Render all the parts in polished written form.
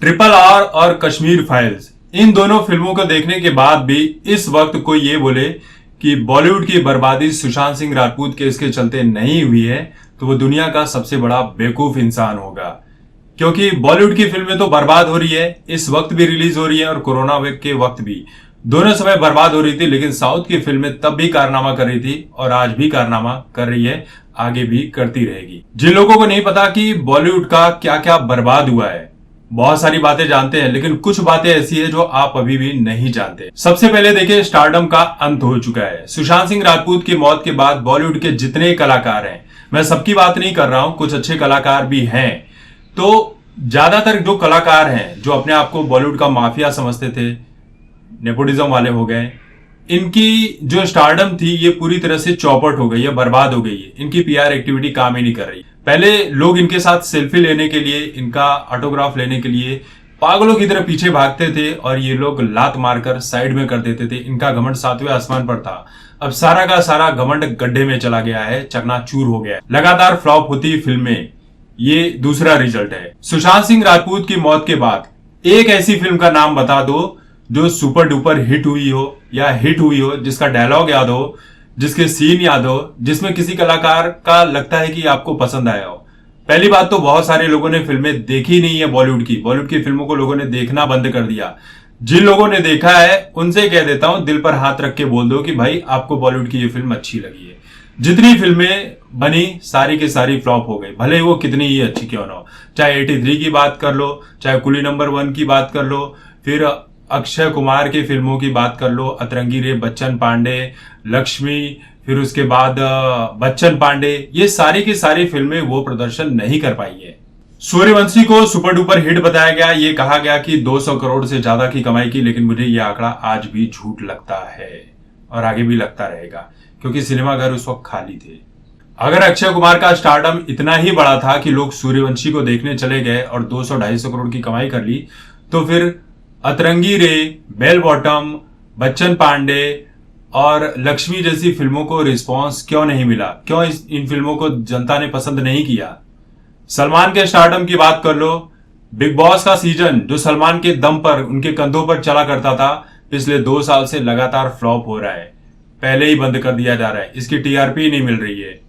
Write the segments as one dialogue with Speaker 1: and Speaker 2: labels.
Speaker 1: Triple R और Kashmir files, इन दोनों फिल्मों को देखने के बाद भी इस वक्त कोई ये बोले कि बॉलीवुड की बर्बादी सुशांत सिंह राजपूत केस के चलते नहीं हुई है तो वो दुनिया का सबसे बड़ा बेवकूफ इंसान होगा। क्योंकि बॉलीवुड की फिल्में तो बर्बाद हो रही है, इस वक्त भी रिलीज हो रही है और कोरोना के वक्त भी, दोनों समय बर्बाद हो रही थी। लेकिन साउथ की फिल्में तब भी कारनामा कर रही थी और आज भी कारनामा कर रही है, आगे भी करती रहेगी। जिन लोगों को नहीं पता कि बॉलीवुड का क्या क्या बर्बाद हुआ है, बहुत सारी बातें जानते हैं लेकिन कुछ बातें ऐसी है जो आप अभी भी नहीं जानते। सबसे पहले देखिए, स्टारडम का अंत हो चुका है। सुशांत सिंह राजपूत की मौत के बाद बॉलीवुड के जितने कलाकार हैं, मैं सबकी बात नहीं कर रहा हूं, कुछ अच्छे कलाकार भी हैं, तो ज्यादातर जो कलाकार हैं जो अपने आप को बॉलीवुड का माफिया समझते थे, नेपोटिज्म वाले हो गए, इनकी जो स्टारडम थी ये पूरी तरह से चौपट हो गई है, बर्बाद हो गई है। इनकी पीआर एक्टिविटी काम ही नहीं कर रही। पहले लोग इनके साथ सेल्फी लेने के लिए, इनका ऑटोग्राफ लेने के लिए पागलों की तरह पीछे भागते थे और ये लोग लात मारकर साइड में कर देते थे। इनका घमंड सातवें आसमान पर था। अब सारा का सारा घमंड गड्ढे में चला गया है, चकनाचूर हो गया है। लगातार फ्लॉप होती फिल्में, ये दूसरा रिजल्ट है। सुशांत सिंह राजपूत की मौत के बाद एक ऐसी फिल्म का नाम बता दो जो सुपर डुपर हिट हुई हो या हिट हुई हो, जिसका डायलॉग याद हो, जिसके सीन याद हो, जिसमें किसी कलाकार का लगता है कि आपको पसंद आया हो। पहली बात तो बहुत सारे लोगों ने फिल्में देखी नहीं है बॉलीवुड की फिल्मों को लोगों ने देखना बंद कर दिया। जिन लोगों ने देखा है उनसे कह देता हूं, दिल पर हाथ रख के बोल दो कि भाई आपको बॉलीवुड की ये फिल्म अच्छी लगी है। जितनी फिल्में बनी सारी की सारी फ्लॉप हो गई, भले वो कितनी ही अच्छी क्यों ना हो। चाहे 83 की बात कर लो, चाहे कुली नंबर 1 की बात कर लो, फिर अक्षय कुमार की फिल्मों की बात कर लो, अतरंगी रे, बच्चन पांडे, लक्ष्मी, फिर उसके बाद बच्चन पांडे, ये सारी की सारी फिल्में वो प्रदर्शन नहीं कर पाई है। सूर्यवंशी को सुपर डुपर हिट बताया गया, ये कहा गया कि 200 करोड़ से ज्यादा की कमाई की, लेकिन मुझे ये आंकड़ा आज भी झूठ लगता है और आगे भी लगता रहेगा क्योंकि सिनेमाघर उस वक्त खाली थे। अगर अक्षय कुमार का स्टारडम इतना ही बड़ा था कि लोग सूर्यवंशी को देखने चले गए और 200-250 करोड़ की कमाई कर ली, तो फिर अतरंगी रे, बेल बॉटम, बच्चन पांडे और लक्ष्मी जैसी फिल्मों को रिस्पांस क्यों नहीं मिला? क्यों इन फिल्मों को जनता ने पसंद नहीं किया? सलमान के स्टारडम की बात कर लो, बिग बॉस का सीजन जो सलमान के दम पर, उनके कंधों पर चला करता था, पिछले 2 साल से लगातार फ्लॉप हो रहा है। पहले ही बंद कर दिया जा रहा है, इसकी टीआरपी नहीं मिल रही है।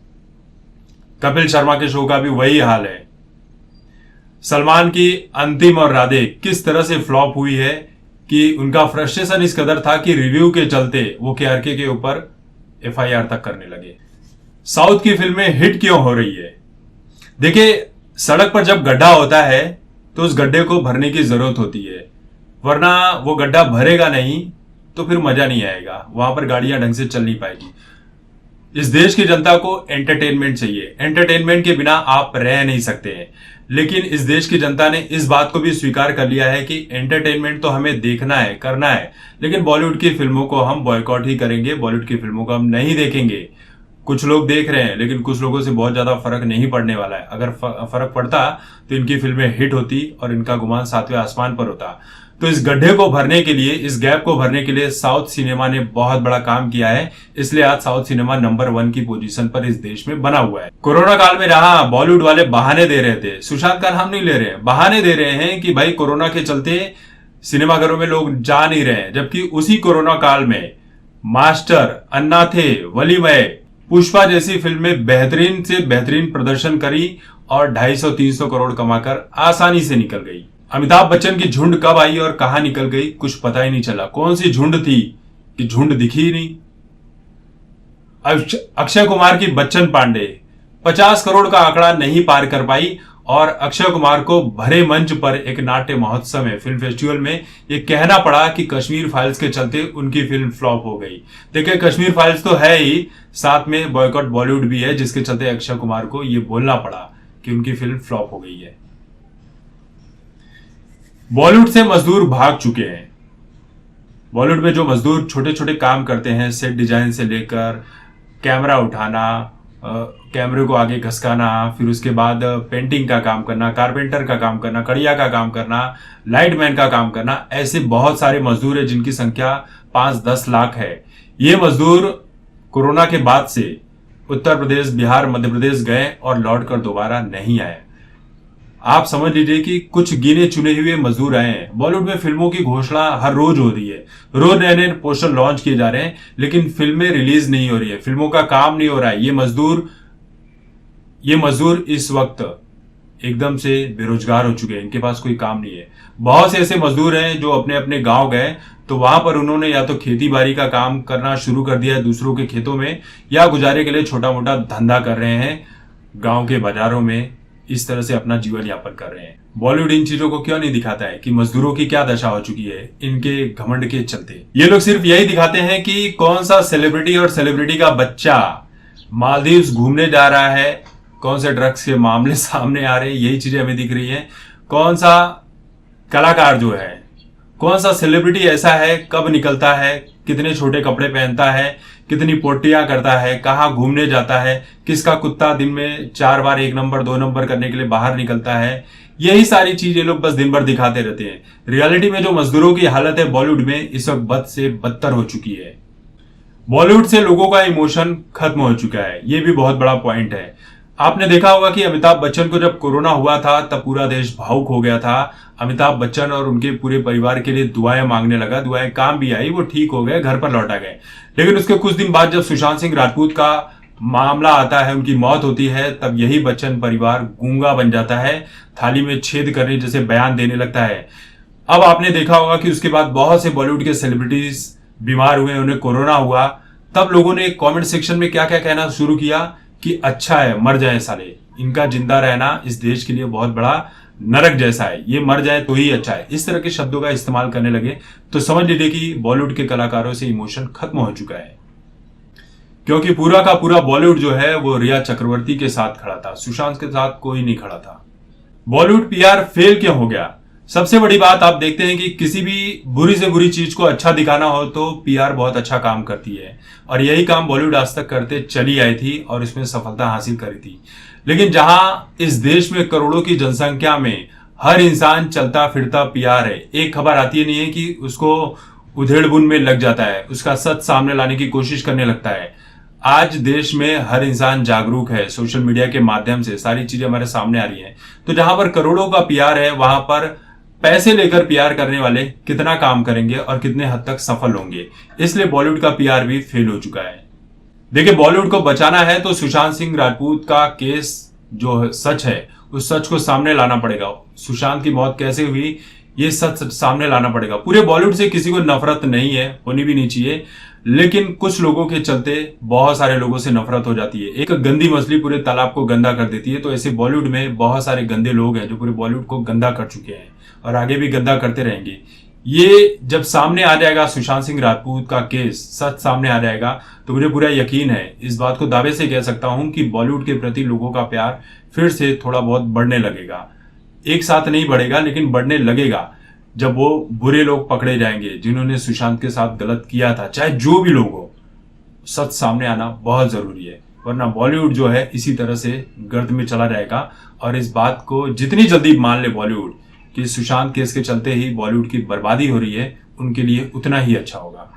Speaker 1: कपिल शर्मा के शो का भी वही हाल है। सलमान की अंतिम और राधे किस तरह से फ्लॉप हुई है कि उनका फ्रस्ट्रेशन इस कदर था कि रिव्यू के चलते वो केआरके के ऊपर एफआईआर तक करने लगे। साउथ की फिल्में हिट क्यों हो रही है? देखिए, सड़क पर जब गड्ढा होता है तो उस गड्ढे को भरने की जरूरत होती है, वरना वो गड्ढा भरेगा नहीं तो फिर मजा नहीं आएगा, वहां पर गाड़ियां ढंग से चल नहीं पाएगी। इस देश की जनता को एंटरटेनमेंट चाहिए, एंटरटेनमेंट के बिना आप रह नहीं सकते हैं। लेकिन इस देश की जनता ने इस बात को भी स्वीकार कर लिया है कि एंटरटेनमेंट तो हमें देखना है, करना है, लेकिन बॉलीवुड की फिल्मों को हम बॉयकॉट ही करेंगे, बॉलीवुड की फिल्मों को हम नहीं देखेंगे। कुछ लोग देख रहे हैं लेकिन कुछ लोगों से बहुत ज्यादा फर्क नहीं पड़ने वाला है। अगर फर्क पड़ता तो इनकी फिल्में हिट होती और इनका गुमान 7वें आसमान पर होता। तो इस गड्ढे को भरने के लिए, इस गैप को भरने के लिए साउथ सिनेमा ने बहुत बड़ा काम किया है। इसलिए आज साउथ सिनेमा नंबर 1 की पोजीशन पर इस देश में बना हुआ है। कोरोना काल में रहा, बॉलीवुड वाले बहाने दे रहे थे, सुशांत का नाम नहीं ले रहे हैं, बहाने दे रहे हैं कि भाई कोरोना के चलते सिनेमाघरों में लोग जा नहीं रहे हैं। जबकि उसी कोरोना काल में मास्टर, अन्नाथे, वलीमय, पुष्पा जैसी फिल्में बेहतरीन से बेहतरीन प्रदर्शन करी और 250-300 करोड़ कमाकर आसानी से निकल गई। अमिताभ बच्चन की झुंड कब आई और कहां निकल गई कुछ पता ही नहीं चला। कौन सी झुंड थी कि झुंड दिखी ही नहीं। अक्षय कुमार की बच्चन पांडे 50 करोड़ का आंकड़ा नहीं पार कर पाई और अक्षय कुमार को भरे मंच पर एक नाट्य महोत्सव में, फिल्म फेस्टिवल में ये कहना पड़ा कि कश्मीर फाइल्स के चलते उनकी फिल्म फ्लॉप हो गई। देखिए, कश्मीर फाइल्स तो है ही, साथ में बॉयकॉट बॉलीवुड भी है, जिसके चलते अक्षय कुमार को ये बोलना पड़ा कि उनकी फिल्म फ्लॉप हो गई है। बॉलीवुड से मजदूर भाग चुके हैं। बॉलीवुड में जो मजदूर छोटे छोटे काम करते हैं, सेट डिजाइन से लेकर कैमरा उठाना, कैमरे को आगे घसकाना, फिर उसके बाद पेंटिंग का काम करना, कारपेंटर का काम करना, कड़िया का काम करना, लाइटमैन का काम करना, ऐसे बहुत सारे मजदूर हैं जिनकी संख्या 5-10 लाख है। ये मजदूर कोरोना के बाद से उत्तर प्रदेश, बिहार, मध्य प्रदेश गए और लौट कर दोबारा नहीं आए। आप समझ लीजिए कि कुछ गिने चुने हुए मजदूर आए हैं। बॉलीवुड में फिल्मों की घोषणा हर रोज हो रही है, रोज नए नए पोस्टर लॉन्च किए जा रहे हैं, लेकिन फिल्में रिलीज नहीं हो रही है, फिल्मों का काम नहीं हो रहा है। ये मजदूर इस वक्त एकदम से बेरोजगार हो चुके हैं, इनके पास कोई काम नहीं है। बहुत से ऐसे मजदूर हैं जो अपने अपने गांव गए तो वहां पर उन्होंने या तो खेती बाड़ी का काम करना शुरू कर दिया है दूसरों के खेतों में, या गुजारे के लिए छोटा मोटा धंधा कर रहे हैं गांव के बाजारों में, इस तरह से अपना जीवन यापन कर रहे हैं। बॉलीवुड इन चीजों को क्यों नहीं दिखाता है कि मजदूरों की क्या दशा हो चुकी है इनके घमंड के चलते। ये लोग सिर्फ यही दिखाते हैं कि कौन सा सेलिब्रिटी और सेलिब्रिटी का बच्चा मालदीव्स घूमने जा रहा है, कौन से ड्रग्स के मामले सामने आ रहे हैं, यही चीजें हमें दिख रही है। कौन सा कलाकार जो है, कौन सा सेलिब्रिटी ऐसा है, कब निकलता है, कितने छोटे कपड़े पहनता है, कितनी पोटियां करता है, कहाँ घूमने जाता है, किसका कुत्ता दिन में 4 बार 1 नंबर 2 नंबर करने के लिए बाहर निकलता है, यही सारी चीजें लोग बस दिन भर दिखाते रहते हैं। रियलिटी में जो मजदूरों की हालत है बॉलीवुड में इस वक्त बद से बदतर हो चुकी है। बॉलीवुड से लोगों का इमोशन खत्म हो चुका है, ये भी बहुत बड़ा पॉइंट है। आपने देखा होगा कि अमिताभ बच्चन को जब कोरोना हुआ था तब पूरा देश भावुक हो गया था। अमिताभ बच्चन और उनके पूरे परिवार के लिए दुआएं मांगने लगा, दुआएं काम भी आई, वो ठीक हो गए, घर पर लौटा गए। लेकिन उसके कुछ दिन बाद जब सुशांत सिंह राजपूत का मामला आता है, उनकी मौत होती है, तब यही बच्चन परिवार गूंगा बन जाता है, थाली में छेद करने जैसे बयान देने लगता है। अब आपने देखा होगा कि उसके बाद बहुत से बॉलीवुड के सेलिब्रिटीज बीमार हुए, उन्हें कोरोना हुआ, तब लोगों ने कमेंट सेक्शन में क्या क्या कहना शुरू किया कि अच्छा है मर जाए साले, इनका जिंदा रहना इस देश के लिए बहुत बड़ा नरक जैसा है, ये मर जाए तो ही अच्छा है। इस तरह के शब्दों का इस्तेमाल करने लगे तो समझ लीजिए कि बॉलीवुड के कलाकारों से इमोशन खत्म हो चुका है, क्योंकि पूरा का पूरा बॉलीवुड जो है वो रिया चक्रवर्ती के साथ खड़ा था, सुशांत के साथ कोई नहीं खड़ा था। बॉलीवुड पीआर फेल क्यों हो गया? सबसे बड़ी बात आप देखते हैं कि किसी भी बुरी से बुरी चीज को अच्छा दिखाना हो तो पीआर बहुत अच्छा काम करती है, और यही काम बॉलीवुड आज तक करते चली आई थी और इसमें सफलता हासिल करी थी। लेकिन जहां इस देश में करोड़ों की जनसंख्या में हर इंसान चलता फिरता पीआर है, एक खबर आती है नहीं है कि उसको उधेड़-बुन में लग जाता है, उसका सच सामने लाने की कोशिश करने लगता है। आज देश में हर इंसान जागरूक है, सोशल मीडिया के माध्यम से सारी चीजें हमारे सामने आ रही हैं। तो जहां पर करोड़ों का पीआर है वहां पर पैसे लेकर पीआर करने वाले कितना काम करेंगे और कितने हद तक सफल होंगे, इसलिए बॉलीवुड का पीआर भी फेल हो चुका है। देखिए, बॉलीवुड को बचाना है तो सुशांत सिंह राजपूत का केस जो सच है उस सच को सामने लाना पड़ेगा। सुशांत की मौत कैसे हुई ये सच सामने लाना पड़ेगा। पूरे बॉलीवुड से किसी को नफरत नहीं है, होनी भी नहीं चाहिए, लेकिन कुछ लोगों के चलते बहुत सारे लोगों से नफरत हो जाती है। एक गंदी मछली पूरे तालाब को गंदा कर देती है, तो ऐसे बॉलीवुड में बहुत सारे गंदे लोग हैं जो पूरे बॉलीवुड को गंदा कर चुके हैं और आगे भी गंदा करते रहेंगे। ये जब सामने आ जाएगा, सुशांत सिंह राजपूत का केस सच सामने आ जाएगा, तो मुझे पूरा यकीन है, इस बात को दावे से कह सकता हूं कि बॉलीवुड के प्रति लोगों का प्यार फिर से थोड़ा बहुत बढ़ने लगेगा। एक साथ नहीं बढ़ेगा लेकिन बढ़ने लगेगा जब वो बुरे लोग पकड़े जाएंगे जिन्होंने सुशांत के साथ गलत किया था, चाहे जो भी लोग हो। सच सामने आना बहुत जरूरी है, वरना बॉलीवुड जो है इसी तरह से गर्त में चला जाएगा। और इस बात को जितनी जल्दी मान ले बॉलीवुड कि सुशांत केस के चलते ही बॉलीवुड की बर्बादी हो रही है, उनके लिए उतना ही अच्छा होगा।